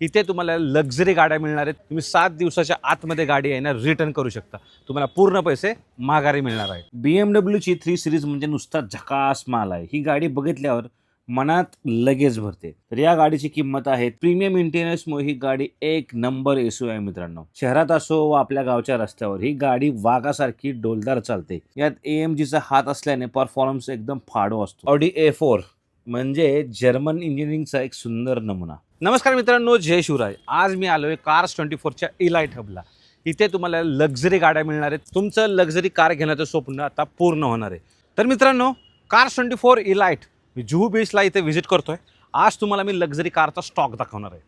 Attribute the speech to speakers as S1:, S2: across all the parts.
S1: इथे तुम्हाला लक्झरी गाड्या मिळणार आहेत। तुम्ही 7 दिवसाच्या आतमध्ये गाडी आहे ना रिटर्न करू शकता, तुम्हाला पूर्ण पैसे माघारी मिळणार आहेत। BMW ची 3 सिरीज म्हणजे नुसता झकास माल आहे। ही गाडी बघितल्यावर मनात लगेच भरते। तर या गाडीची किंमत आहे प्रीमियम इंटेरियर्समुळे ही गाडी एक नंबर एसयू आहे मित्रांनो। शहरात असो व आपल्या गावच्या रस्त्यावर ही गाडी वाघासारखी डोलदार चालते। यात AMGचा हात असल्याने परफॉर्मन्स एकदम फाडो असतो। ऑडी A4 म्हणजे जर्मन इंजिनिअरिंगचा एक सुंदर नमुना। नमस्कार मित्रांनो, जय शिवराय। आज मी आलोय कार्स24च्या इलाइट हबला। इथे तुम्हाला लक्झरी गाड्या मिळणार आहेत। तुमचं लक्झरी कार घेण्याचं स्वप्न आता पूर्ण होणार आहे। तर मित्रांनो, कार्स24 इलाइट मी जुहू बीचला इथे व्हिजिट करतोय। आज तुम्हाला मी लक्झरी कारचा स्टॉक दाखवणार आहे।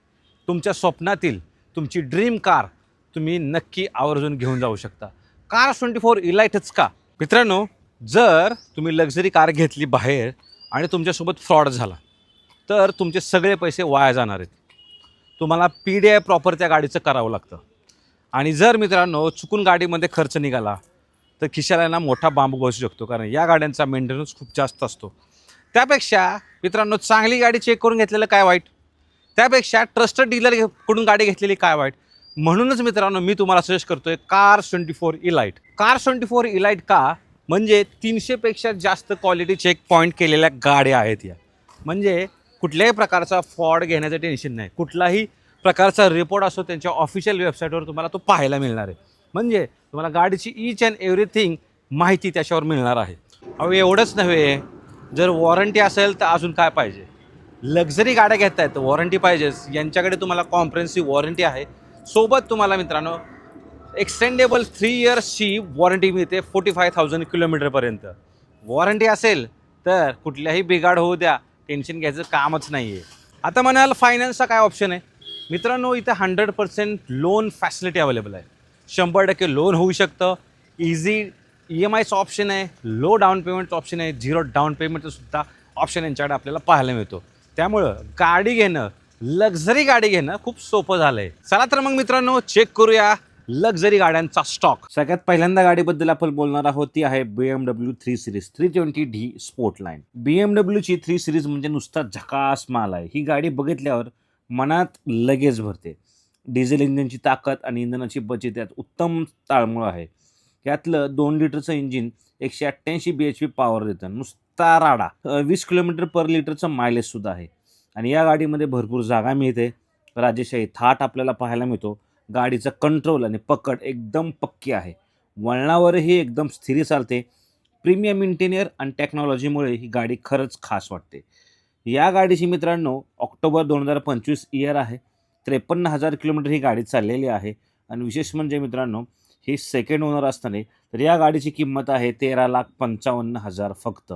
S1: तुमच्या स्वप्नातील तुमची ड्रीम कार तुम्ही नक्की आवर्जून घेऊन जाऊ शकता। कार्स24 इलाइटच का मित्रांनो, जर तुम्ही लक्झरी कार घेतली बाहेर आणि तुमच्यासोबत फ्रॉड झाला तर तुमचे सगळे पैसे वाया जाणार आहेत। तुम्हाला PDI प्रॉपर त्या गाडीचं करावं लागतं। आणि जर मित्रांनो चुकून गाडीमध्ये खर्च निघाला तर खिशाला ना मोठा बांबू बसू शकतो, कारण या गाड्यांचा मेंटेनन्स खूप जास्त असतो। त्यापेक्षा मित्रांनो चांगली गाडी चेक करून घेतलेलं काय वाईट, त्यापेक्षा ट्रस्टेड डीलर कडून गाडी घेतलेली काय वाईट। म्हणूनच मित्रांनो मी तुम्हाला सजेस्ट करतोय कार्स24 इलाइट। कार्स24 इलाइट का म्हणजे 300 पेक्षा जास्त क्वालिटी चेक पॉईंट केलेल्या गाड्या आहेत या। म्हणजे कुठल्याही प्रकारचा फ्रॉड घेण्याचं टेन्शन नाही। कुठलाही प्रकारचा रिपोर्ट असो त्यांच्या ऑफिशियल वेबसाईटवर तुम्हाला तो पाहायला मिळणार आहे। म्हणजे तुम्हाला गाडीची ईच अँड एव्हरीथिंग माहिती त्याच्यावर मिळणार आहे। अहो एवढंच नव्हे, जर वॉरंटी असेल तर अजून काय पाहिजे। लक्झरी गाड्या घेतायत तर वॉरंटी पाहिजेच। यांच्याकडे तुम्हाला कॉम्प्रेहेन्सिव्ह वॉरंटी आहे। सोबत तुम्हाला मित्रांनो एक्सटेंडेबल 3 इयर्सची वॉरंटी मिळते 45,000 किलोमीटरपर्यंत। वॉरंटी असेल तर कुठल्याही बिघाड होऊ द्या, टेन्शन घ्यायचं कामच नाही आहे। आता म्हणाल फायनान्सचा काय ऑप्शन आहे मित्रांनो, इथं 100% लोन फॅसिलिटी अवेलेबल आहे। 100% लोन होऊ शकतं। इझी EMIचं ऑप्शन आहे, लो डाऊन पेमेंटचं ऑप्शन आहे, 0 डाऊन पेमेंटचं सुद्धा ऑप्शन यांच्याकडे आपल्याला पाहायला मिळतो। त्यामुळं गाडी घेणं, लक्झरी गाडी घेणं खूप सोपं झालं आहे। चला तर मग मित्रांनो चेक करूया लक्झरी गाड्यांचा स्टॉक। सगळ्यात पहिल्यांदा गाडीबद्दल आपण बोलणार आहोत ती आहे BMW 3 series 320D Sportline. BMW ची 3 सिरीज म्हणजे नुसता झकास माल आहे। ही गाडी बघितल्यावर मनात लगेच भरते। डिझेल इंजिनची ताकद आणि इंधनाची बचत यात उत्तम ताळमेळ आहे। यातलं 2 लिटरचं इंजिन 188 bhp पॉवर देतं, नुसता राडा। 20 किलोमीटर पर लिटरचं मायलेज सुद्धा आहे। आणि या गाडीमध्ये भरपूर जागा मिळते। राजेशाही थाट आपल्याला पाहायला मिळतो। गाडीचं कंट्रोल आणि पकड एकदम पक्की आहे। वळणावरही एकदम स्थिर चालते। प्रीमियम इंटेरियर आणि टेक्नॉलॉजीमुळे ही गाडी खरंच खास वाटते। या गाडीची मित्रांनो ऑक्टोबर 2025 इयर आहे। 53,000 किलोमीटर ही गाडी चाललेली आहे। आणि विशेष म्हणजे मित्रांनो ही सेकंड ओनर असताना तर या गाडीची किंमत आहे 13,55,000 फक्त।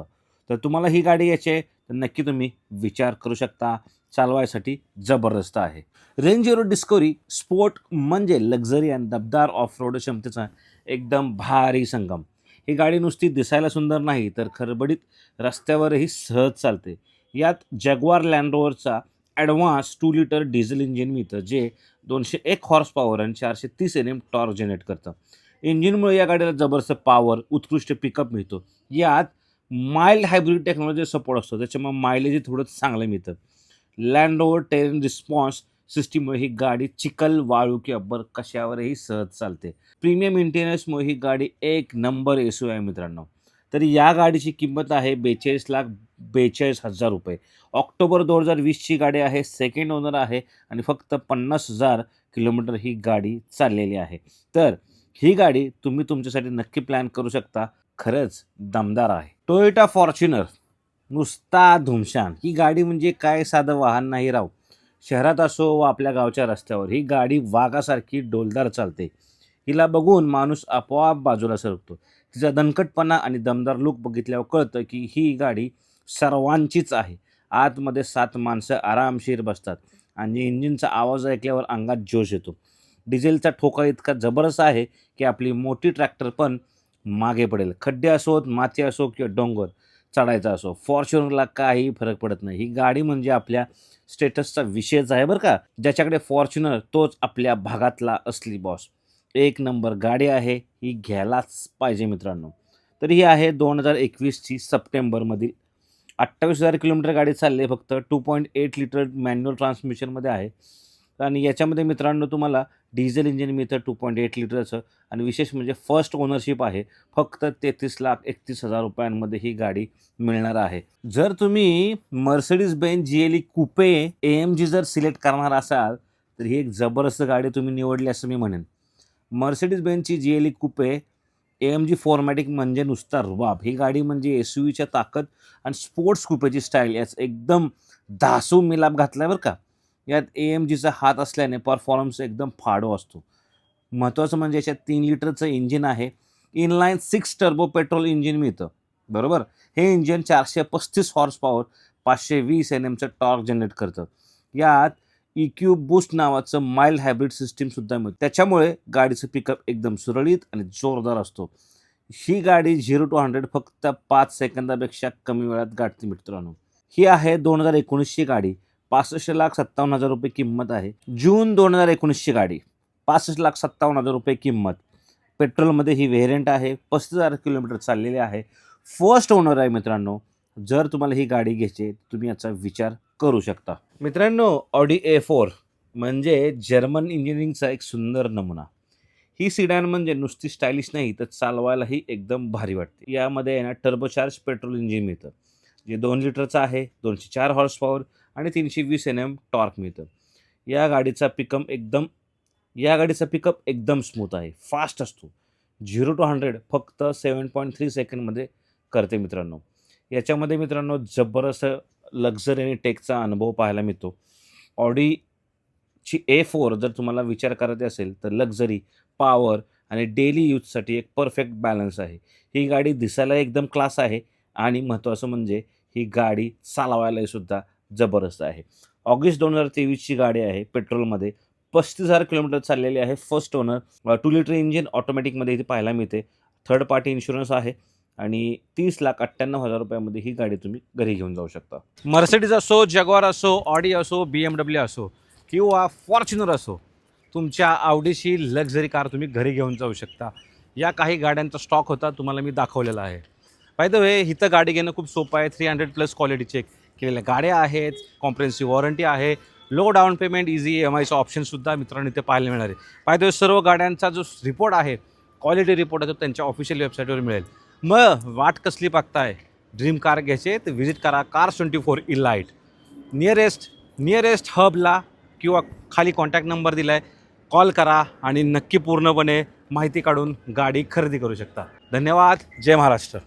S1: तर तुम्हाला ही गाडी घ्यायची आहे तर नक्की तुम्ही विचार करू शकता। चालवायसाठी जबरदस्त आहे। रेंज रोवर डिस्कवरी स्पोर्ट म्हणजे लक्झरी आणि दबदार ऑफ रोड क्षमतेचा एकदम भारी संगम। ही गाडी नुसती दिसायला सुंदर नाही तर खडबडीत रस्त्यावरही सहज चालते। यात जॅग्वार लँड रोव्हरचा ॲडव्हान्स 2 लिटर डिझेल इंजिन मिळतं, जे 201 हॉर्स पॉवर आणि 430 Nm टॉर्क जनरेट करतं। इंजिनमुळे या गाडीला जबरदस्त पॉवर, उत्कृष्ट पिकअप मिळतो। यात माइल्ड हायब्रिड टेक्नॉलॉजी सपोर्ट असतो, त्याच्यामुळे मायलेजही थोडं चांगलं मिळतं। लँड रोव्हर टेरेन रिस्पॉन्स सिस्टीममुळे ही गाडी चिखल, वाळू किंवा बर्फ कशावरही सहज चालते। प्रीमियम इंटेरियर्समुळे ही गाडी एक नंबर एसयू आहे मित्रांनो। तर या गाडीची किंमत आहे 42,42,000 रुपये। ऑक्टोबर 2020ची गाडी आहे, सेकंड ओनर आहे आणि फक्त 50,000 किलोमीटर ही गाडी चाललेली आहे। तर ही गाडी तुम्ही तुमच्यासाठी नक्की प्लॅन करू शकता। खरंच दमदार आहे। टोयोटा फॉर्च्युनर नुसता धुमशान। ही गाडी म्हणजे काय साधं वाहन नाही राव। शहरात असो व आपल्या गावच्या रस्त्यावर ही गाडी वाघासारखी डोलदार चालते। हिला बघून माणूस आपोआप बाजूला सरकतो। तिचा दणकटपणा आणि दमदार लुक बघितल्यावर कळतं की ही गाडी सर्वांचीच आहे। आतमध्ये 7 माणसं आरामशीर बसतात आणि इंजिनचा आवाज ऐकल्यावर अंगात जोश येतो। डिझेलचा ठोका इतका जबरदस्त आहे की आपली मोठी ट्रॅक्टर पण मागे पडेल। खड्डे असोत, माती असो किंवा डोंगर चढायचा असो, फॉर्च्युनरला काही फरक पडत नाही। ही गाडी म्हणजे आपल्या स्टेटसचा विषयच आहे बरं का। ज्याच्याकडे फॉर्च्युनर तोच आपल्या भागातला असली बॉस। एक नंबर गाडी आहे, ही घ्यायलाच पाहिजे मित्रांनो। तर ही आहे 2021ची सप्टेंबरमधील। 28,000 किलोमीटर गाडी चालली आहे फक्त। 2.8 लिटर मॅन्युअल ट्रान्समिशनमध्ये आहे। आणि याच्यामध्ये मित्रांनो तुम्हाला डिझेल इंजिन मिळतं 2.8 लिटरचं आणि विशेष म्हणजे फर्स्ट ओनरशिप आहे. फक्त 33,31,000 रुपयांमध्ये ही गाडी मिळणार आहे. जर तुम्ही Mercedes Benz GLE coupe AMG जर सिलेक्ट करणार असाल तर ही एक जबरदस्त गाडी तुम्ही निवडली असं मी म्हणेन. मर्सिडीज बेंझची GLE कुपे AMG फॉर्मॅटिक म्हणजे नुसता रुबाब. ही गाडी म्हणजे SUVच्या ताकद आणि स्पोर्ट्स कुपेची स्टाईल याच एकदम धासू मिलाप घातलाय बरं का. यात AMGचा हात असल्याने परफॉर्मन्स एकदम फाडो असतो. महत्त्वाचं म्हणजे याच्यात 3 लिटरचं इंजिन आहे. इनलाईन 6 टर्बो पेट्रोल इंजिन मिळतं. बरोबर. हे इंजिन 435 हॉर्स पॉवर 520 NMचं टॉर्क जनरेट करतं. यात EQ बूस्ट नावाचं माइल्ड हायब्रिड सिस्टीमसुद्धा मिळतं. त्याच्यामुळे गाडीचं पिकअप एकदम सुरळीत आणि जोरदार असतो. ही गाडी 0 to 100 फक्त 5 सेकंदापेक्षा कमी वेळात गाठते मित्रांनो. ही आहे 2019ची गाडी. 65,57,000 रुपये किंमत आहे. जून 2019ची गाडी. 65,57,000 रुपये किंमत. पेट्रोलमध्ये ही व्हेरियंट आहे. 35,000 किलोमीटर चाललेली आहे. फर्स्ट ओनर आहे मित्रांनो. जर तुम्हाला ही गाडी घ्यायची तुम्ही याचा विचार करू शकता. मित्रांनो ऑडी A4 म्हणजे जर्मन इंजिनिअरिंगचा एक सुंदर नमुना. ही सिडॅन म्हणजे नुसती स्टायलिश नाही तर चालवायलाही एकदम भारी वाटते. यामध्ये आहे ना टर्बोचार्ज पेट्रोल इंजिन मिळतं. जे 2 लिटरचं आहे. 204 हॉर्स पॉवर आणि 320 NM टॉर्क मिळतं. या गाडीचा पिकअप एकदम स्मूथ आहे. फास्ट असतो. 0 to 100 फक्त 7.3 सेकंडमध्ये करते मित्रांनो. याच्यामध्ये मित्रांनो जबरदस्त लक्झरी आणि टेकचा अनुभव पाहायला मिळतो. ऑडीची A4 जर तुम्हाला विचार करायचा असेल तर लक्झरी, पॉवर आणि डेली यूजसाठी एक परफेक्ट बॅलन्स आहे. ही गाडी दिसायला एकदम क्लास आहे आणि महत्त्वाचं म्हणजे ही गाडी चालवायलाही सुद्धा जबरदस्त आहे. ऑगस्ट 2023ची गाडी आहे. पेट्रोलमध्ये 35,000 किलोमीटर चाललेली आहे. First owner. 2 लिटर इंजिन ऑटोमॅटिकमध्ये इथे पाहायला मिळते. थर्ड पार्टी इन्शुरन्स आहे आणि 30,98,000 रुपयामध्ये ही गाडी तुम्ही घरी घेऊन जाऊ शकता. मर्सिडीज असो, जगवार असो, ऑडी असो, BMW असो किंवा फॉर्च्युनर असो, तुमच्या आवडीची लक्झरी कार तुम्ही घरी घेऊन जाऊ शकता. या काही गाड्यांचा स्टॉक होता तुम्हाला मी दाखवलेला आहे. बाय द वे इथं गाडी घेणं खूप सोपं आहे. 300+ क्वालिटी चेक केलेल्या गाड्या आहेत. कॉम्प्रेन्सिव्ह वॉरंटी आहे. लो डाऊन पेमेंट, इझी EMIचं ऑप्शनसुद्धा मित्रांनो इथे पाहायला मिळणार आहे. बाय द वे सर्व गाड्यांचा जो रिपोर्ट आहे, क्वालिटी रिपोर्ट आहे तो त्यांच्या ऑफिशियल वेबसाईटवर मिळेल. मग वाट कसली बघताय? ड्रीम कार घ्यायचे तर व्हिजिट करा Cars24 इलाइट. नियरेस्ट हबला किंवा खाली कॉन्टॅक्ट नंबर दिला आहे. कॉल करा आणि नक्की पूर्णपणे माहिती काढून गाडी खरेदी करू शकता. धन्यवाद. जय महाराष्ट्र.